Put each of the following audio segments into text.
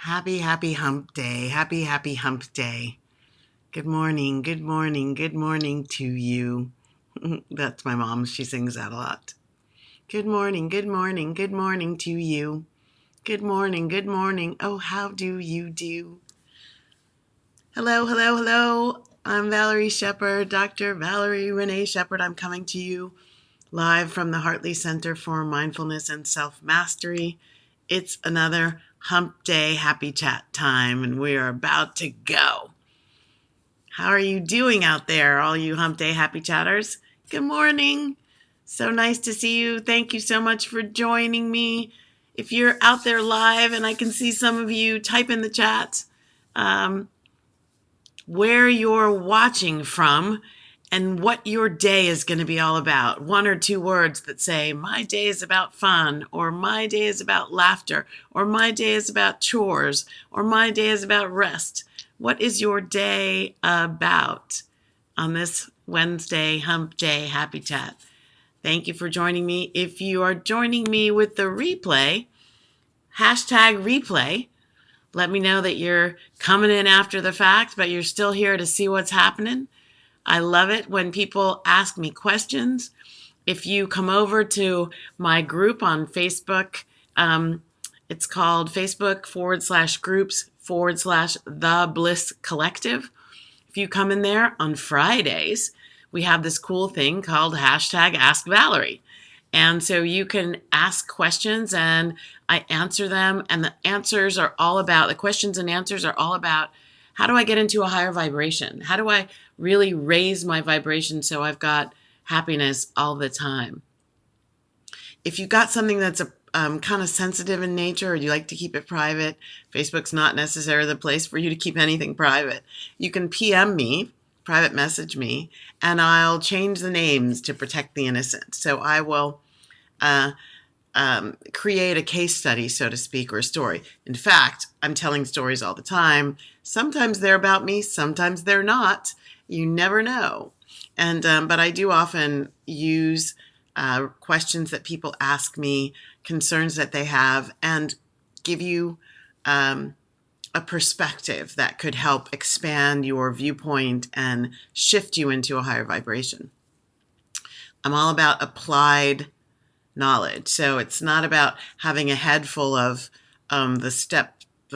Happy hump day. Happy hump day. Good morning, good morning, good morning to you. That's my mom. She sings that a lot. Good morning, good morning, good morning to you. Good morning, good morning. Oh, how do you do? Hello, hello, hello. I'm Valerie Shepard, Dr. Valerie Renee Shepard. I'm coming to you live from the Hartley Center for Mindfulness and Self-Mastery. It's another hump day happy chat time, and we are about to go. How are you doing out there, all you hump day happy chatters? Good morning. So nice to see you. Thank you so much for joining me. If you're out there live, and I can see some of you, type in the chat where you're watching from and what your day is going to be all about. One or two words that say, my day is about fun, or my day is about laughter, or my day is about chores, or my day is about rest. What is your day about on this Wednesday hump day happy chat? Thank you for joining me. If you are joining me with the replay, #replay, let me know that you're coming in after the fact, but you're still here to see what's happening. I love it when people ask me questions. If you come over to my group on Facebook, it's called Facebook.com/groups/The Bliss Collective. If you come in there on Fridays, we have this cool thing called #AskValerie. And so you can ask questions and I answer them. And the questions and answers are all about, how do I get into a higher vibration? How do I really raise my vibration so I've got happiness all the time? If you've got something that's kind of sensitive in nature, or you like to keep it private, Facebook's not necessarily the place for you to keep anything private. You can PM me, private message me, and I'll change the names to protect the innocent. So I will create a case study, so to speak, or a story. In fact, I'm telling stories all the time. Sometimes they're about me, sometimes they're not. You never know. And but I do often use questions that people ask me, concerns that they have, and give you a perspective that could help expand your viewpoint and shift you into a higher vibration. I'm all about applied knowledge. So it's not about having a head full of the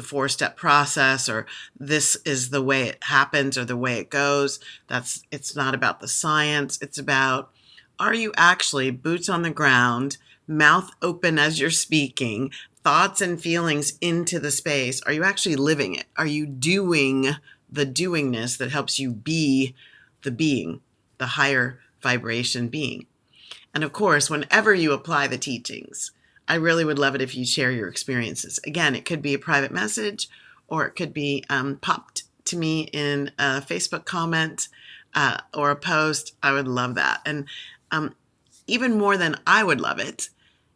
4-step process, or this is the way it happens or the way it goes. It's not about the science. It's about, are you actually boots on the ground, mouth open as you're speaking, thoughts and feelings into the space? Are you actually living it? Are you doing the doingness that helps you be the being, the higher vibration being? And of course, whenever you apply the teachings, I really would love it if you share your experiences. Again, it could be a private message, or it could be popped to me in a Facebook comment or a post. I would love that. And even more than I would love it,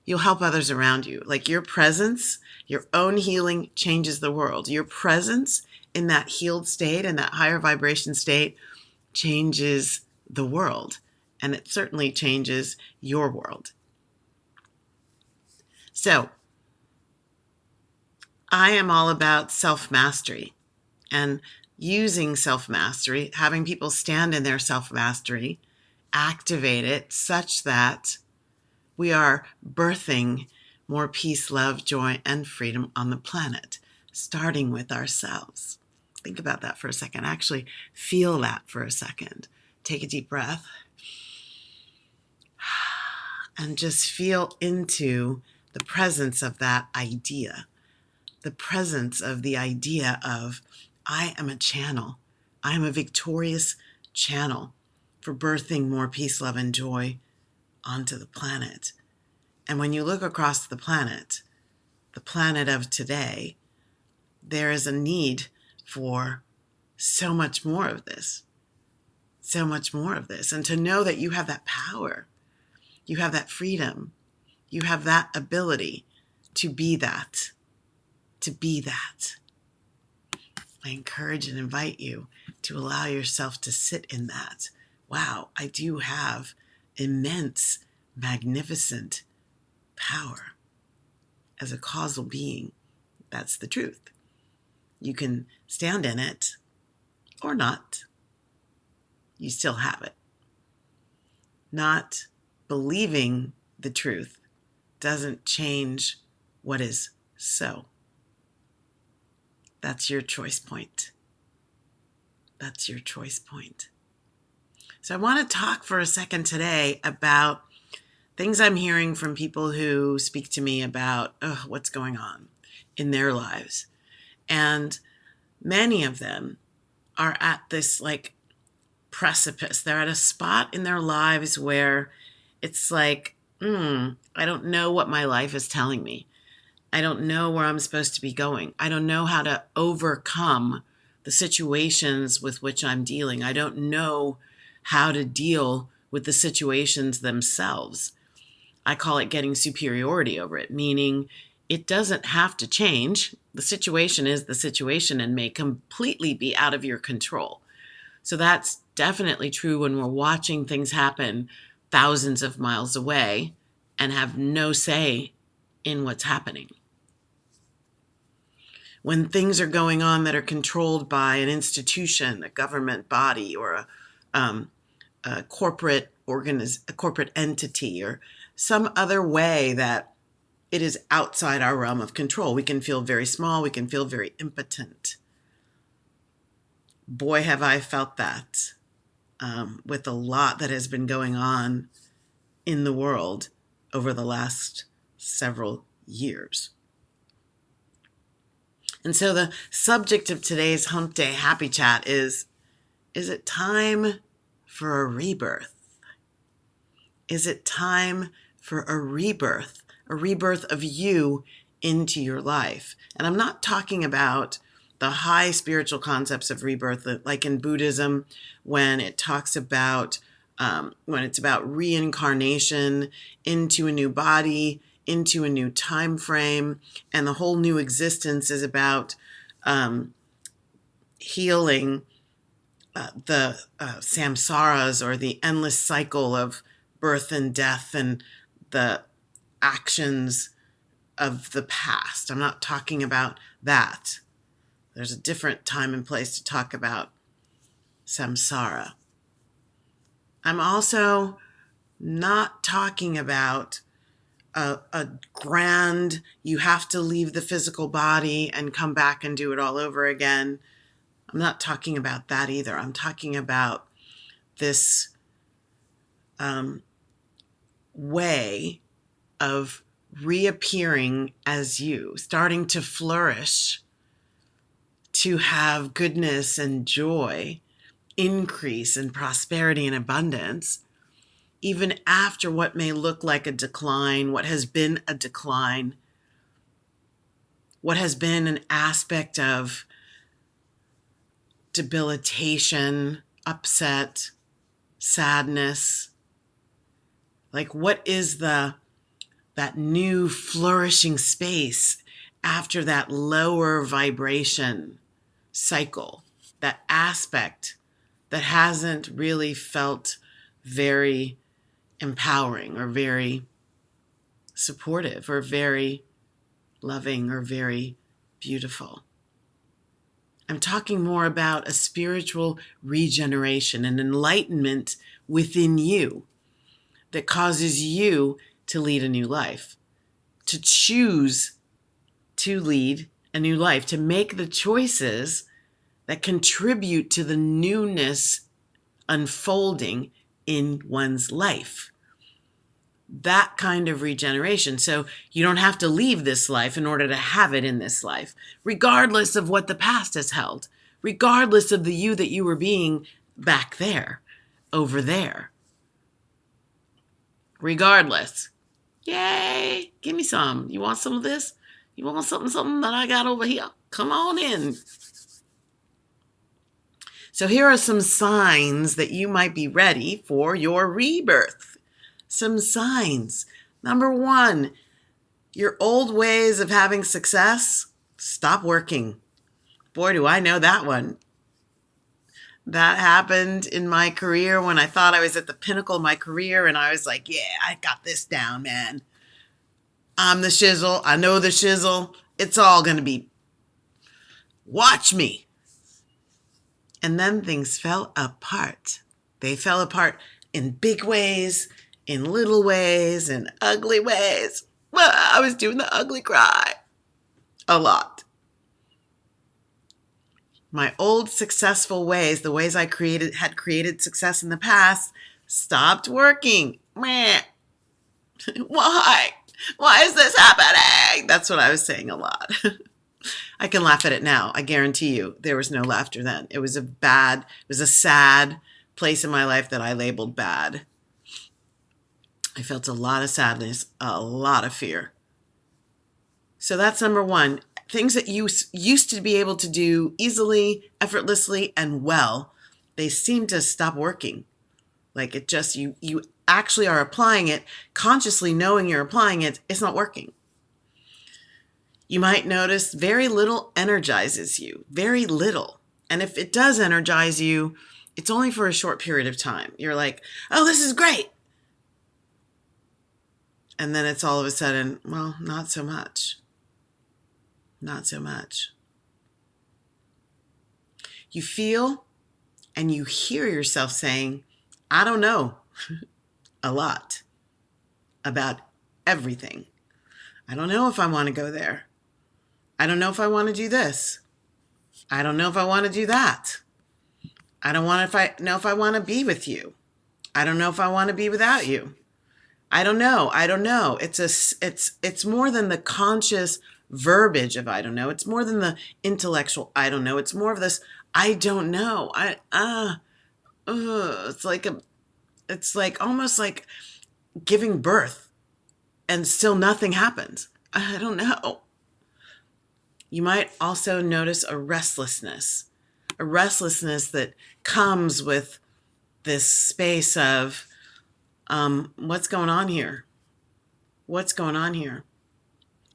you'll help others around you. Like, your presence, your own healing changes the world. Your presence in that healed state, in that higher vibration state, changes the world. And it certainly changes your world. So I am all about self-mastery and using self-mastery, having people stand in their self-mastery, activate it such that we are birthing more peace, love, joy, and freedom on the planet, starting with ourselves. Think about that for a second. Actually feel that for a second. Take a deep breath. And just feel into the presence of that idea, the presence of the idea of, I am a channel. I am a victorious channel for birthing more peace, love, and joy onto the planet. And when you look across the planet of today, there is a need for so much more of this, so much more of this. And to know that you have that power, you have that freedom, you have that ability to be that, to be that. I encourage and invite you to allow yourself to sit in that. Wow, I do have immense, magnificent power as a causal being. That's the truth. You can stand in it or not. You still have it. Not believing the truth doesn't change what is so. That's your choice point. That's your choice point. So I want to talk for a second today about things I'm hearing from people who speak to me about what's going on in their lives. And many of them are at this precipice. They're at a spot in their lives where it's like, I don't know what my life is telling me. I don't know where I'm supposed to be going. I don't know how to overcome the situations with which I'm dealing. I don't know how to deal with the situations themselves. I call it getting superiority over it, meaning it doesn't have to change. The situation is the situation and may completely be out of your control. So that's definitely true when we're watching things happen thousands of miles away and have no say in what's happening. When things are going on that are controlled by an institution, a government body, or a corporate a corporate entity, or some other way that it is outside our realm of control, we can feel very small. We can feel very impotent. Boy, have I felt that with a lot that has been going on in the world over the last several years. And so the subject of today's Hump Day Happy Chat is it time for a rebirth? Is it time for a rebirth of you into your life? And I'm not talking about the high spiritual concepts of rebirth, like in Buddhism, when it talks about, when it's about reincarnation into a new body, into a new time frame, and the whole new existence is about healing the samsaras, or the endless cycle of birth and death and the actions of the past. I'm not talking about that. There's a different time and place to talk about samsara. I'm also not talking about a grand, you have to leave the physical body and come back and do it all over again. I'm not talking about that either. I'm talking about this way of reappearing as you, starting to flourish, to have goodness and joy, increase and prosperity and abundance, even after what may look like a decline, what has been a decline, what has been an aspect of debilitation, upset, sadness. Like, what is that new flourishing space after that lower vibration cycle, that aspect that hasn't really felt very empowering or very supportive or very loving or very beautiful? I'm talking more about a spiritual regeneration, an enlightenment within you that causes you to lead a new life, to choose to lead a new life, to make the choices that contribute to the newness unfolding in one's life. That kind of regeneration. So you don't have to leave this life in order to have it in this life, regardless of what the past has held, regardless of the you that you were being back there, over there. Regardless. Yay! Give me some. You want some of this? You want something that I got over here? Come on in. So here are some signs that you might be ready for your rebirth. Some signs. Number 1, your old ways of having success stop working. Boy, do I know that one. That happened in my career when I thought I was at the pinnacle of my career, and I was like, yeah, I got this down, man. I'm the shizzle. I know the shizzle. It's all going to be Watch me. And then things fell apart. They fell apart in big ways, in little ways, in ugly ways. Well, I was doing the ugly cry a lot. My old successful ways, the ways I had created success in the past, stopped working. Meh. Why? Why is this happening? That's what I was saying a lot. I can laugh at it now. I guarantee you there was no laughter then. It was a sad place in my life that I labeled bad. I felt a lot of sadness, a lot of fear. So that's number one. Things that you used to be able to do easily, effortlessly, and well, they seem to stop working. Like it just, you actually are applying it, consciously knowing you're applying it, it's not working. You might notice very little energizes you, very little. And if it does energize you, it's only for a short period of time. You're like, oh, this is great. And then it's all of a sudden, well, not so much. Not so much. You feel and you hear yourself saying, I don't know, a lot about everything. I don't know if I want to go there. I don't know if I want to do this. I don't know if I want to do that. I don't know if I want to be with you. I don't know if I want to be without you. I don't know. It's more than the conscious verbiage of I don't know. It's more than the intellectual I don't know. It's more of this I don't know. It's like almost like giving birth and still nothing happens. I don't know. You might also notice a restlessness that comes with this space of what's going on here? What's going on here?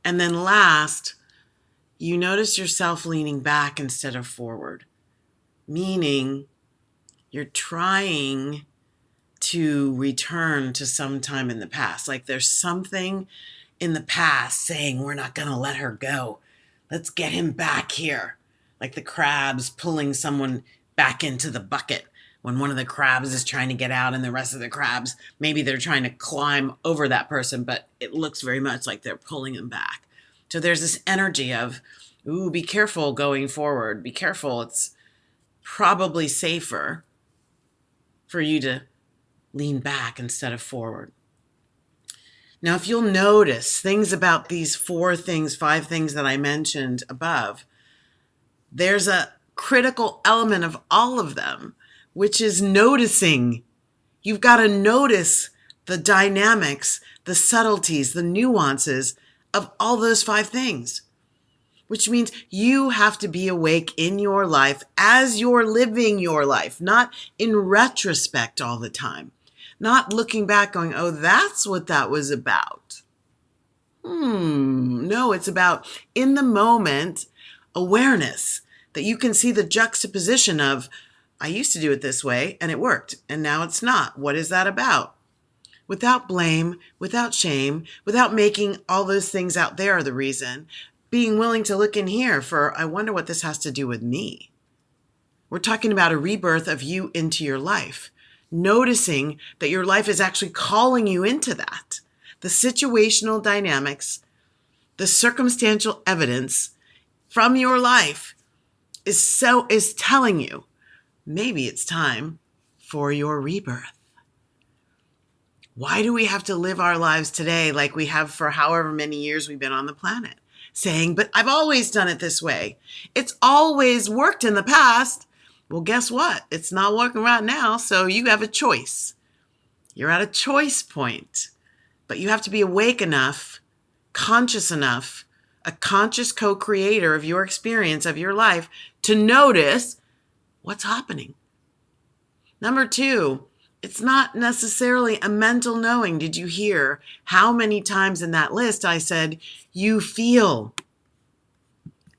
And then last, you notice yourself leaning back instead of forward, meaning you're trying to return to some time in the past. Like there's something in the past saying, we're not going to let her go. Let's get him back here. Like the crabs pulling someone back into the bucket when one of the crabs is trying to get out and the rest of the crabs, maybe they're trying to climb over that person, but it looks very much like they're pulling them back. So there's this energy of, ooh, be careful going forward. Be careful. It's probably safer for you to lean back instead of forward. Now, if you'll notice things about these 5 things that I mentioned above, there's a critical element of all of them, which is noticing. You've got to notice the dynamics, the subtleties, the nuances of all those 5 things, which means you have to be awake in your life as you're living your life, not in retrospect all the time, not looking back going, oh, that's what that was about. No, it's about in the moment awareness that you can see the juxtaposition of, I used to do it this way and it worked, and now it's not. What is that about? Without blame, without shame, without making all those things out there are the reason, being willing to look in here for, I wonder what this has to do with me. We're talking about a rebirth of you into your life, noticing that your life is actually calling you into that. The situational dynamics, the circumstantial evidence from your life is telling you, maybe it's time for your rebirth. Why do we have to live our lives today like we have for however many years we've been on the planet? Saying, but I've always done it this way. It's always worked in the past. Well, guess what? It's not working right now, so you have a choice. You're at a choice point. But you have to be awake enough, conscious enough, a conscious co-creator of your experience, of your life, to notice what's happening. Number 2, it's not necessarily a mental knowing. Did you hear how many times in that list I said, you feel?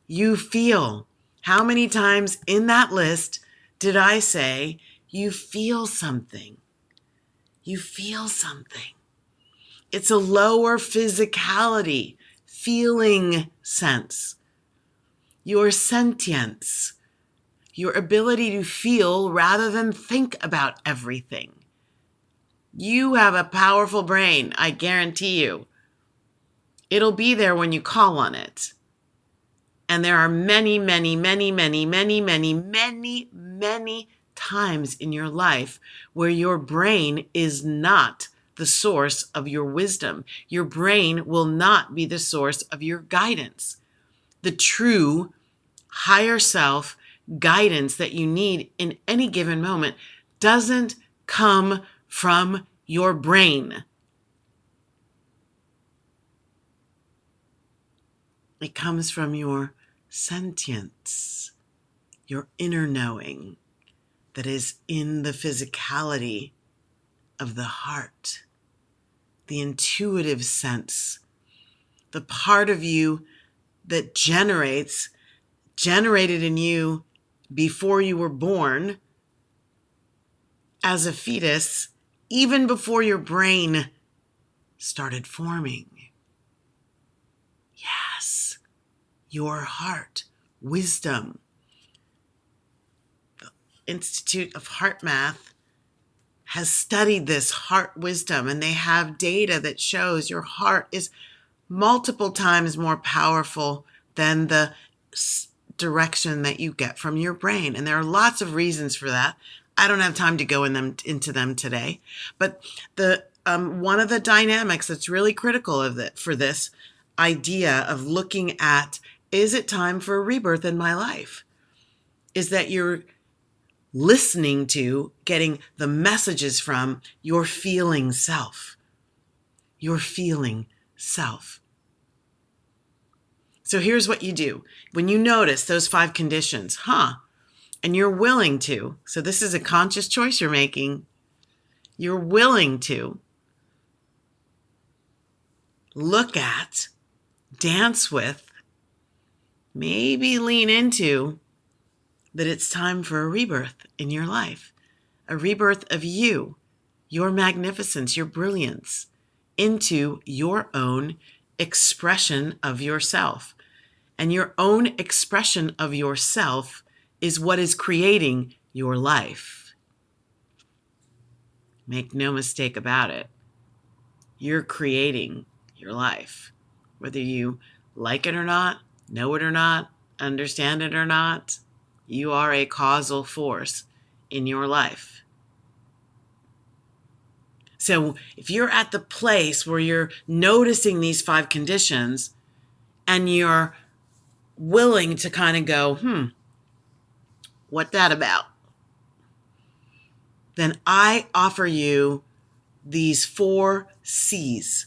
You feel. How many times in that list did I say, you feel something? You feel something. It's a lower physicality, feeling sense. your sentience, your ability to feel rather than think about everything. You have a powerful brain, I guarantee you. It'll be there when you call on it. And there are many, many, many, many, many, many, many, many times in your life where your brain is not the source of your wisdom. Your brain will not be the source of your guidance. The true higher self guidance that you need in any given moment doesn't come from your brain. It comes from your sentience, your inner knowing that is in the physicality of the heart, the intuitive sense, the part of you that generated in you before you were born as a fetus, even before your brain started forming. Yes, your heart, wisdom. The Institute of Heart Math has studied this heart wisdom, and they have data that shows your heart is multiple times more powerful than the direction that you get from your brain. And there are lots of reasons for that. I don't have time to go into them today. But the one of the dynamics that's really critical for this idea of looking at, is it time for a rebirth in my life? Is that you're listening to, getting the messages from your feeling self. Your feeling self. So here's what you do. When you notice those 5 conditions, and you're willing to, so this is a conscious choice you're making, you're willing to look at, dance with, maybe lean into that it's time for a rebirth in your life. A rebirth of you, your magnificence, your brilliance, into your own expression of yourself. And your own expression of yourself is what is creating your life. Make no mistake about it. You're creating your life. Whether you like it or not, know it or not, understand it or not, you are a causal force in your life. So if you're at the place where you're noticing these 5 conditions and you're willing to kind of go, what that about? Then I offer you these 4 C's.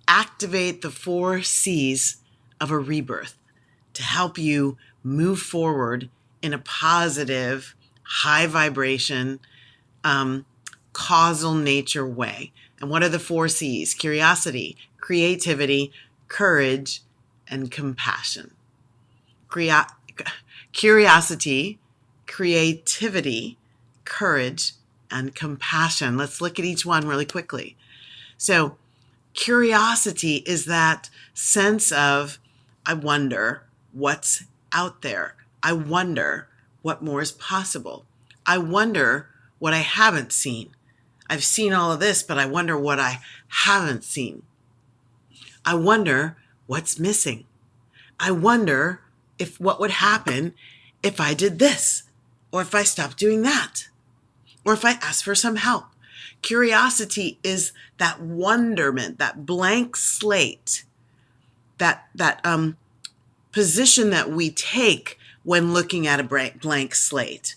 Activate the 4 C's of a rebirth to help you move forward in a positive, high vibration, causal nature way. And what are the 4 C's? Curiosity, creativity, courage, and compassion. Curiosity, creativity, courage, and compassion. Let's look at each one really quickly. So curiosity is that sense of, I wonder what's out there. I wonder what more is possible. I wonder what I haven't seen. I've seen all of this, but I wonder what I haven't seen. I wonder what's missing. I wonder what would happen if I did this, or if I stopped doing that, or if I asked for some help. Curiosity is that wonderment, that blank slate, that position that we take when looking at a blank slate.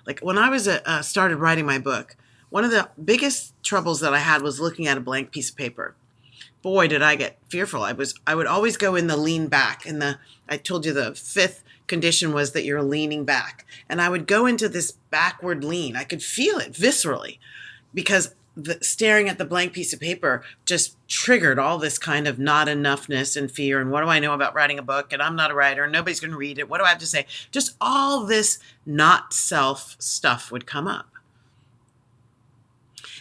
Like when I was started writing my book, one of the biggest troubles that I had was looking at a blank piece of paper. Boy, did I get fearful. I would always go in the lean back. I told you the 5th condition was that you're leaning back. And I would go into this backward lean. I could feel it viscerally because staring at the blank piece of paper just triggered all this kind of not enoughness and fear. And what do I know about writing a book? And I'm not a writer. And nobody's going to read it. What do I have to say? Just all this not self stuff would come up.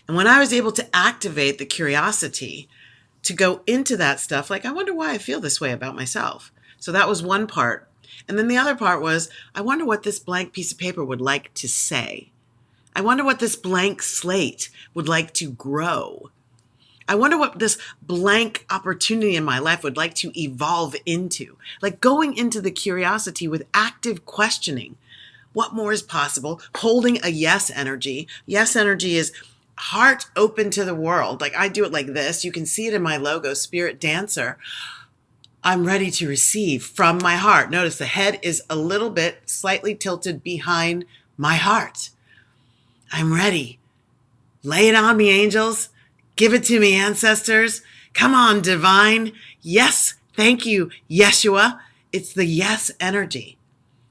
And when I was able to activate the curiosity to go into that stuff, like, I wonder why I feel this way about myself. So that was one part. And then the other part was, I wonder what this blank piece of paper would like to say. I wonder what this blank slate would like to grow. I wonder what this blank opportunity in my life would like to evolve into. Like going into the curiosity with active questioning. What more is possible? Holding a yes energy. Yes energy is heart open to the world. Like I do it like this. You can see it in my logo, Spirit Dancer. I'm ready to receive from my heart. Notice the head is a little bit slightly tilted behind my heart. I'm ready. Lay it on me, angels. Give it to me, ancestors. Come on, divine. Yes, thank you, Yeshua. It's the yes energy.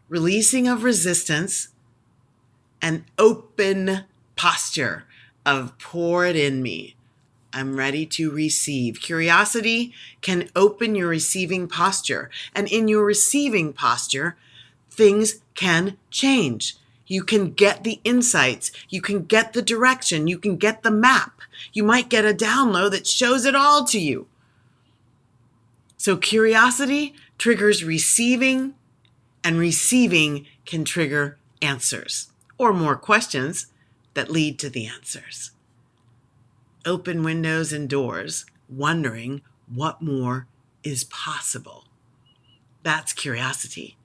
Releasing of resistance and open posture of pour it in me. I'm ready to receive. Curiosity can open your receiving posture. And in your receiving posture, things can change. You can get the insights. You can get the direction. You can get the map. You might get a download that shows it all to you. So curiosity triggers receiving, and receiving can trigger answers or more questions that lead to the answers. Open windows and doors, wondering what more is possible. That's curiosity.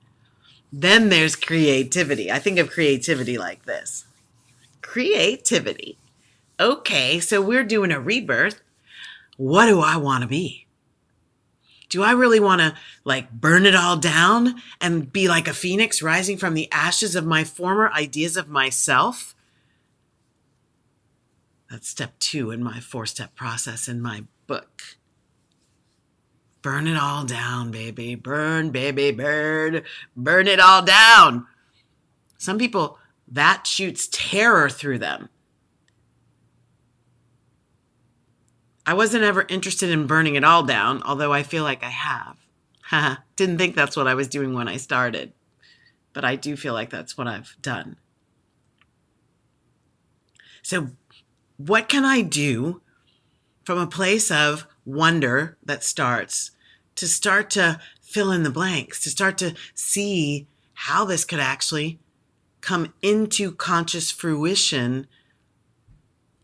Then there's creativity. I think of creativity like this. Creativity. Okay, so we're doing a rebirth. What do I want to be? Do I really want to like burn it all down and be like a phoenix rising from the ashes of my former ideas of myself? That's step 2 in my 4-step process in my book. Burn it all down, baby. Burn, baby, burn. Burn it all down. Some people, that shoots terror through them. I wasn't ever interested in burning it all down, although I feel like I have. Didn't think that's what I was doing when I started, but I do feel like that's what I've done. So what can I do from a place of wonder that starts to fill in the blanks, to start to see how this could actually come into conscious fruition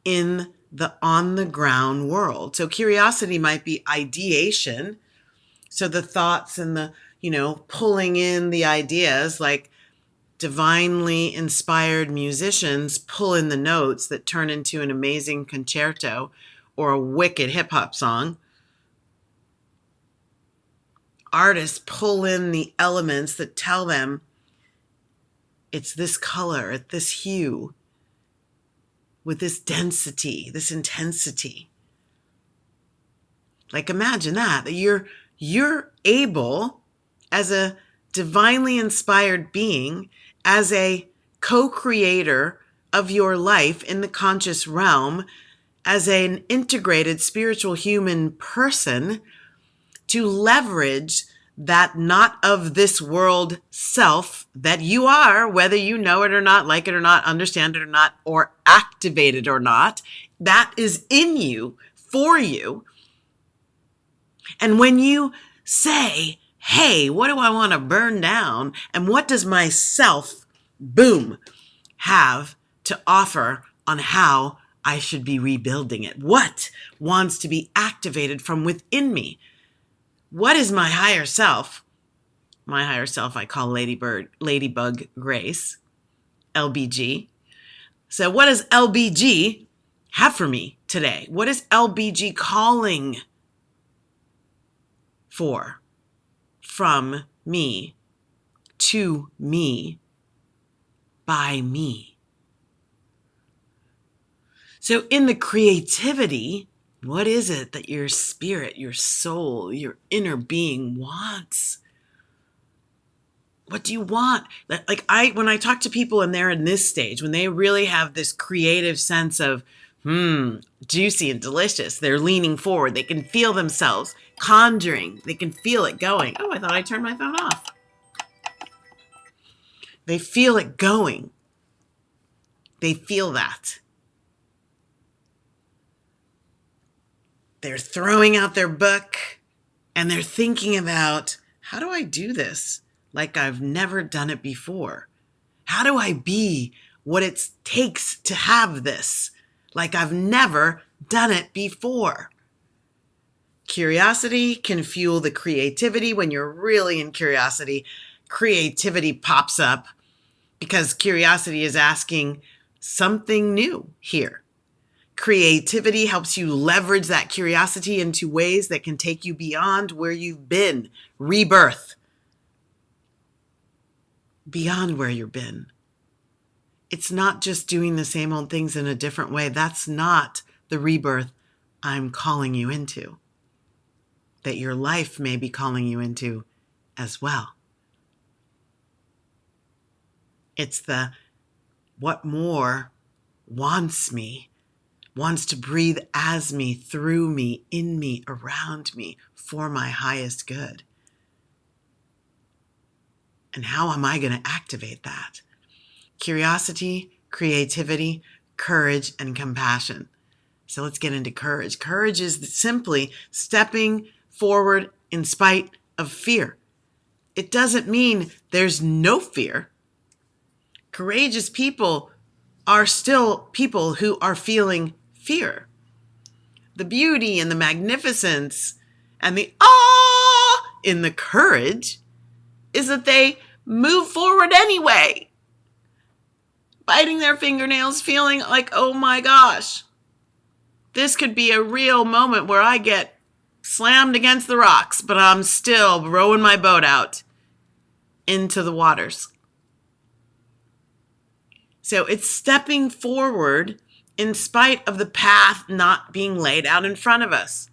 in the on the ground world. So curiosity might be ideation. So the thoughts and the, pulling in the ideas, like divinely inspired musicians pull in the notes that turn into an amazing concerto or a wicked hip hop song. Artists pull in the elements that tell them it's this color, it's this hue, with this density, this intensity. Like imagine that you're able, as a divinely inspired being, as a co-creator of your life in the conscious realm, as an integrated spiritual human person, to leverage that not of this world self that you are, whether you know it or not, like it or not, understand it or not, or activate it or not, that is in you, for you. And when you say, hey, what do I want to burn down? And what does myself, boom, have to offer on how I should be rebuilding it? What wants to be activated from within me? What is my higher self? My higher self I call Ladybug Grace, LBG. So what does LBG have for me today? What is LBG calling for from me, to me, by me? So in the creativity, what is it that your spirit, your soul, your inner being wants? What do you want? When I talk to people and they're in this stage, when they really have this creative sense of, juicy and delicious, they're leaning forward. They can feel themselves conjuring. They can feel it going. Oh, I thought I turned my phone off. They feel it going. They feel that. They're throwing out their book and they're thinking about, how do I do this? like I've never done it before? How do I be what it takes to have this, like I've never done it before? Curiosity can fuel the creativity. When you're really in curiosity, creativity pops up because curiosity is asking something new here. Creativity helps you leverage that curiosity into ways that can take you beyond where you've been. Rebirth. Beyond where you've been. It's not just doing the same old things in a different way. That's not the rebirth I'm calling you into, that your life may be calling you into as well. It's the what more wants me, wants to breathe as me, through me, in me, around me, for my highest good. And how am I going to activate that? Curiosity, creativity, courage, and compassion. So let's get into courage. Courage is simply stepping forward in spite of fear. It doesn't mean there's no fear. Courageous people are still people who are feeling fear. The beauty and the magnificence and the in the courage is that they move forward anyway, biting their fingernails, feeling like, oh my gosh, this could be a real moment where I get slammed against the rocks, but I'm still rowing my boat out into the waters. So it's stepping forward in spite of the path not being laid out in front of us.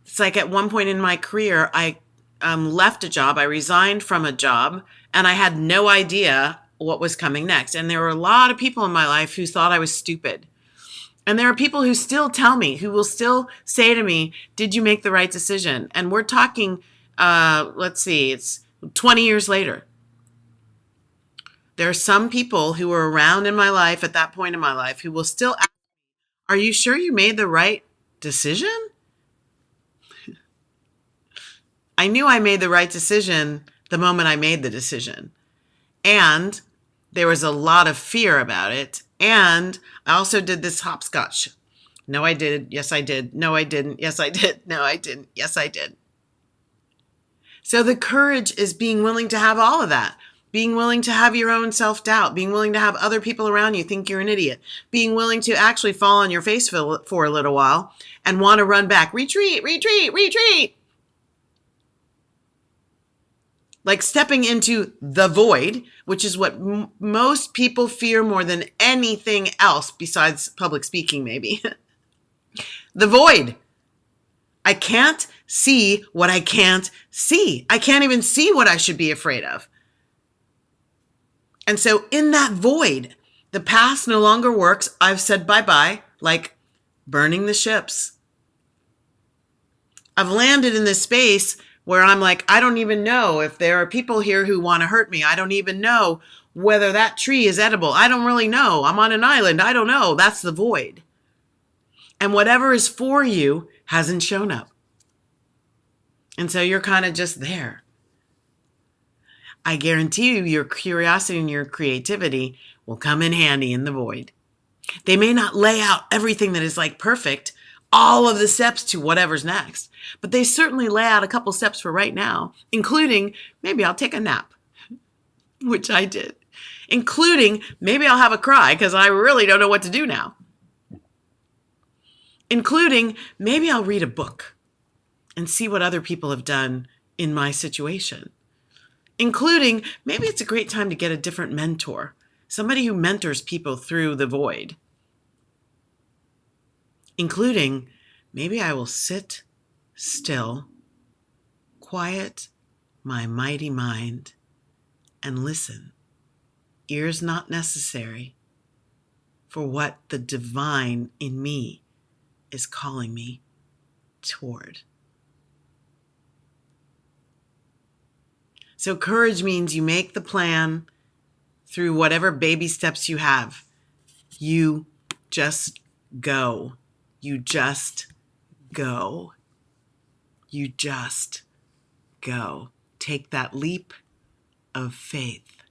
It's like at one point in my career, I left a job, I resigned from a job, and I had no idea what was coming next. And there were a lot of people in my life who thought I was stupid. And there are people who still tell me, who will still say to me, did you make the right decision? And we're talking, it's 20 years later. There are some people who were around in my life at that point in my life who will still ask, are you sure you made the right decision? I knew I made the right decision the moment I made the decision. And there was a lot of fear about it. And I also did this hopscotch. No, I did. Yes, I did. No, I didn't. Yes, I did. No, I didn't. Yes, I did. So the courage is being willing to have all of that. Being willing to have your own self-doubt, being willing to have other people around you think you're an idiot, being willing to actually fall on your face for a little while and want to run back. Retreat, retreat, retreat. Like stepping into the void, which is what most people fear more than anything else besides public speaking, maybe. The void. I can't see what I can't see. I can't even see what I should be afraid of. And so in that void, the past no longer works. I've said bye-bye, like burning the ships. I've landed in this space where I'm like, I don't even know if there are people here who want to hurt me. I don't even know whether that tree is edible. I don't really know. I'm on an island. I don't know. That's the void. And whatever is for you hasn't shown up. And so you're kind of just there. I guarantee you your curiosity and your creativity will come in handy in the void. They may not lay out everything that is like perfect, all of the steps to whatever's next, but they certainly lay out a couple steps for right now, including maybe I'll take a nap, which I did, including maybe I'll have a cry because I really don't know what to do now, including maybe I'll read a book and see what other people have done in my situation. Including, maybe it's a great time to get a different mentor, somebody who mentors people through the void. Including, maybe I will sit still, quiet my mighty mind, and listen. Ears not necessary for what the divine in me is calling me toward. So courage means you make the plan through whatever baby steps you have. You just go. You just go. You just go. Take that leap of faith,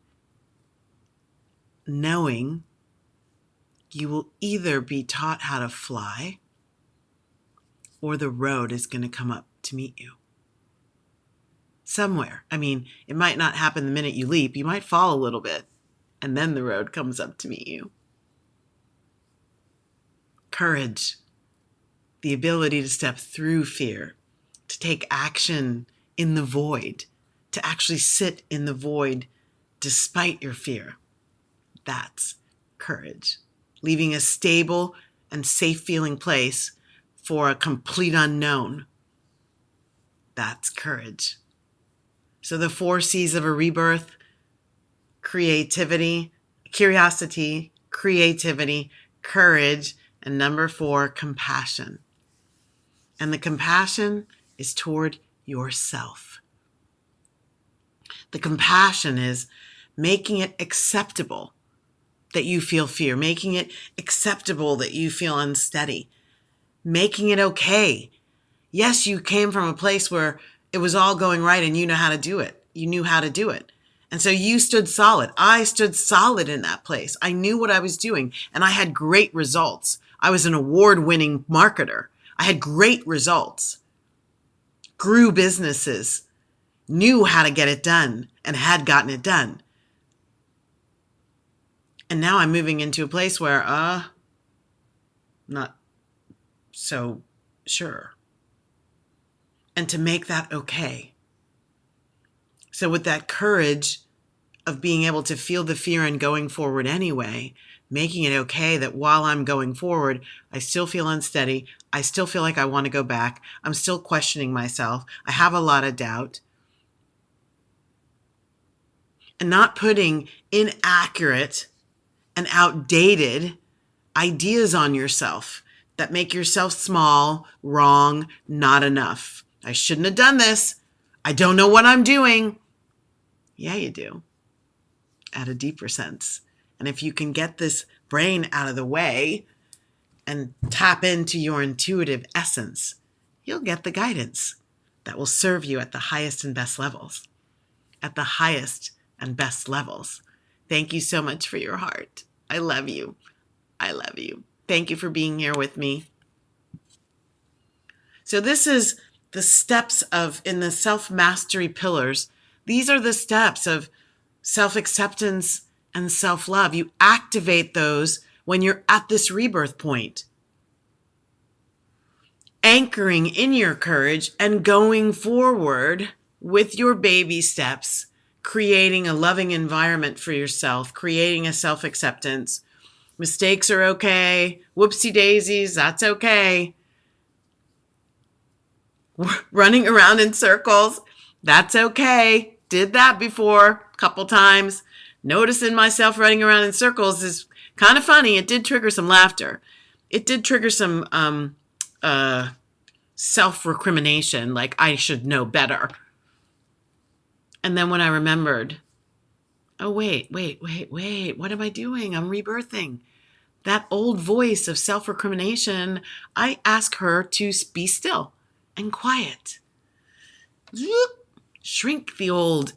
knowing you will either be taught how to fly or the road is going to come up to meet you. Somewhere. I mean, it might not happen the minute you leap. You might fall a little bit, and then the road comes up to meet you. Courage, the ability to step through fear, to take action in the void, to actually sit in the void despite your fear. That's courage. Leaving a stable and safe feeling place for a complete unknown. That's courage. So the 4 C's of a rebirth: creativity, curiosity, creativity, courage, and number 4, compassion. And the compassion is toward yourself. The compassion is making it acceptable that you feel fear, making it acceptable that you feel unsteady, making it okay. Yes, you came from a place where it was all going right and you know how to do it. You knew how to do it. And so you stood solid. I stood solid in that place. I knew what I was doing and I had great results. I was an award-winning marketer. I had great results, grew businesses, knew how to get it done and had gotten it done. And now I'm moving into a place where, not so sure. And to make that okay. So with that courage of being able to feel the fear and going forward anyway, making it okay that while I'm going forward, I still feel unsteady. I still feel like I want to go back. I'm still questioning myself. I have a lot of doubt. And not putting inaccurate and outdated ideas on yourself that make yourself small, wrong, not enough. I shouldn't have done this. I don't know what I'm doing. Yeah, you do. At a deeper sense. And if you can get this brain out of the way and tap into your intuitive essence, you'll get the guidance that will serve you at the highest and best levels. At the highest and best levels. Thank you so much for your heart. I love you. I love you. Thank you for being here with me. So this is the steps in the self-mastery pillars. These are the steps of self-acceptance and self-love. You activate those when you're at this rebirth point. Anchoring in your courage and going forward with your baby steps, creating a loving environment for yourself, creating a self-acceptance. Mistakes are okay. Whoopsie daisies, that's okay. Running around in circles, that's okay. Did that before a couple times. Noticing myself running around in circles is kind of funny. It did trigger some laughter. It did trigger some self-recrimination, like I should know better. And then when I remembered, oh, wait, what am I doing? I'm rebirthing. That old voice of self-recrimination, I ask her to be still and quiet. Shrink the old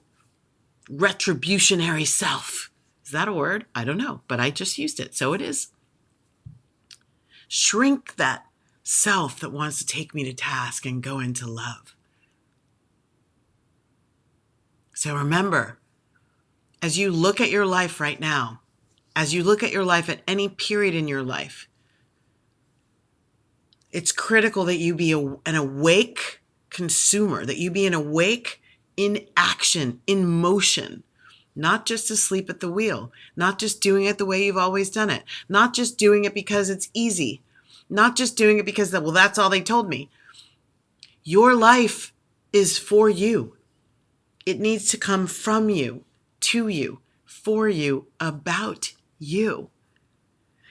retributionary self. Is that a word? I don't know, but I just used it, so it is. Shrink that self that wants to take me to task and go into love. So remember, as you look at your life right now, as you look at your life at any period in your life, it's critical that you be an awake consumer, that you be an awake in action, in motion, not just asleep at the wheel, not just doing it the way you've always done it, not just doing it because it's easy, not just doing it because, well, that's all they told me. Your life is for you. It needs to come from you, to you, for you, about you.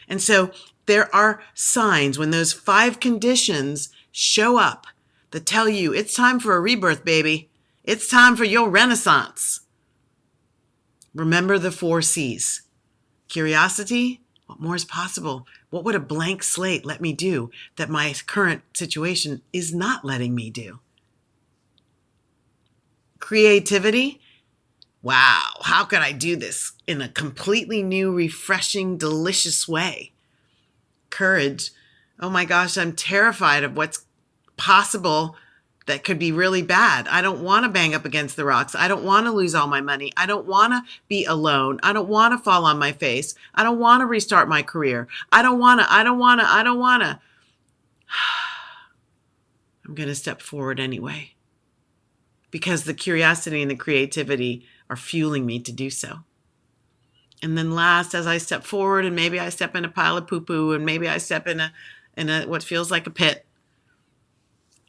And so there are signs when those 5 conditions show up that tell you it's time for a rebirth, baby. It's time for your renaissance. Remember the 4 C's. Curiosity, what more is possible? What would a blank slate let me do that my current situation is not letting me do? Creativity, Wow, how could I do this in a completely new, refreshing, delicious way? Courage. Oh my gosh, I'm terrified of what's possible that could be really bad. I don't want to bang up against the rocks. I don't want to lose all my money. I don't want to be alone. I don't want to fall on my face. I don't want to restart my career. I don't want to. I'm going to step forward anyway, because the curiosity and the creativity are fueling me to do so. And then last, as I step forward, and maybe I step in a pile of poo-poo, and maybe I step in a what feels like a pit,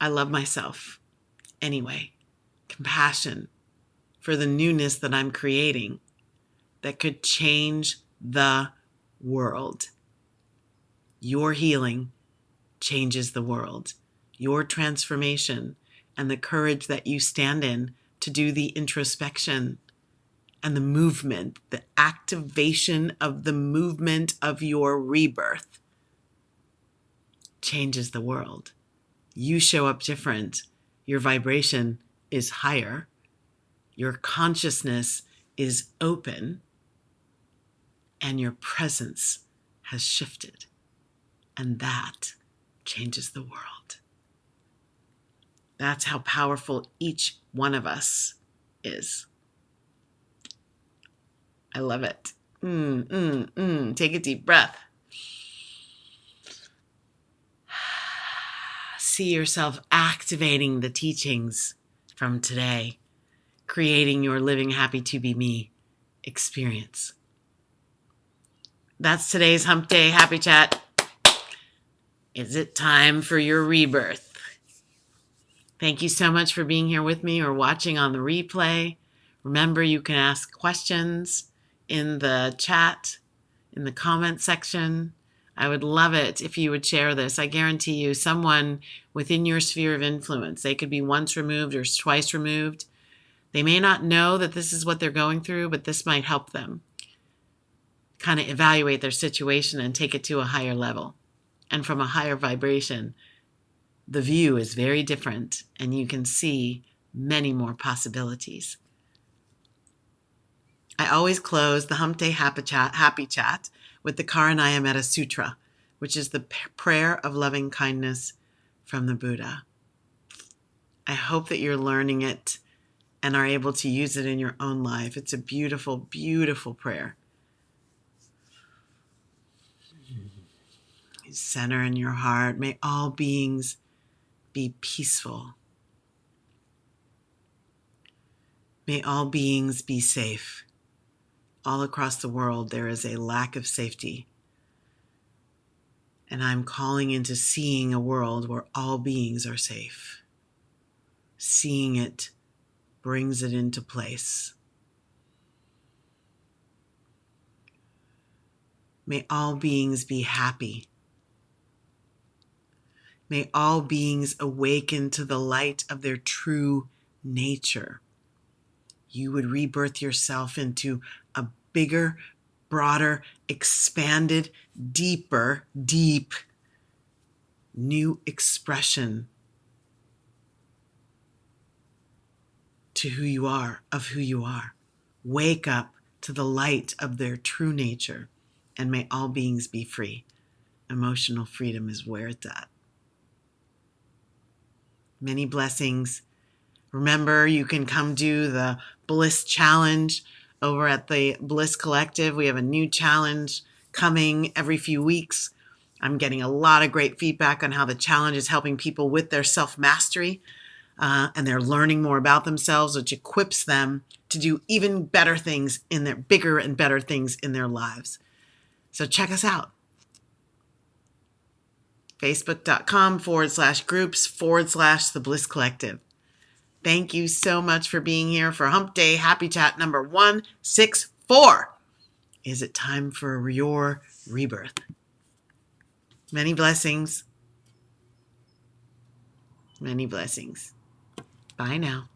I love myself anyway. Compassion for the newness that I'm creating that could change the world. Your healing changes the world. Your transformation and the courage that you stand in to do the introspection and the movement, the activation of the movement of your rebirth changes the world. You show up different. Your vibration is higher. Your consciousness is open. And your presence has shifted. And that changes the world. That's how powerful each one of us is. I love it. Take a deep breath. See yourself activating the teachings from today, creating your living happy to be me experience. That's today's Hump Day Happy Chat. Is it time for your rebirth? Thank you so much for being here with me or watching on the replay. Remember, you can ask questions in the chat, in the comment section. I would love it if you would share this. I guarantee you someone within your sphere of influence, they could be once removed or twice removed. They may not know that this is what they're going through, but this might help them kind of evaluate their situation and take it to a higher level. And from a higher vibration, the view is very different and you can see many more possibilities. I always close the Hump Day Happy Chat with the Karanaya Metta Sutra, which is the prayer of loving kindness from the Buddha. I hope that you're learning it and are able to use it in your own life. It's a beautiful, beautiful prayer. Center in your heart. May all beings be peaceful. May all beings be safe. All across the world, there is a lack of safety. And I'm calling into seeing a world where all beings are safe. Seeing it brings it into place. May all beings be happy. May all beings awaken to the light of their true nature. You would rebirth yourself into a bigger, broader, expanded, deeper, deep, new expression to who you are, of who you are. Wake up to the light of their true nature, and may all beings be free. Emotional freedom is where it's at. Many blessings. Remember, you can come do the Bliss Challenge over at the Bliss Collective. We have a new challenge coming every few weeks. I'm getting a lot of great feedback on how the challenge is helping people with their self-mastery, and they're learning more about themselves, which equips them to do even better things in their bigger and better things in their lives. So check us out. Facebook.com/groups/The Bliss Collective. Thank you so much for being here for Hump Day Happy Chat number 164. Is it time for your rebirth? Many blessings. Many blessings. Bye now.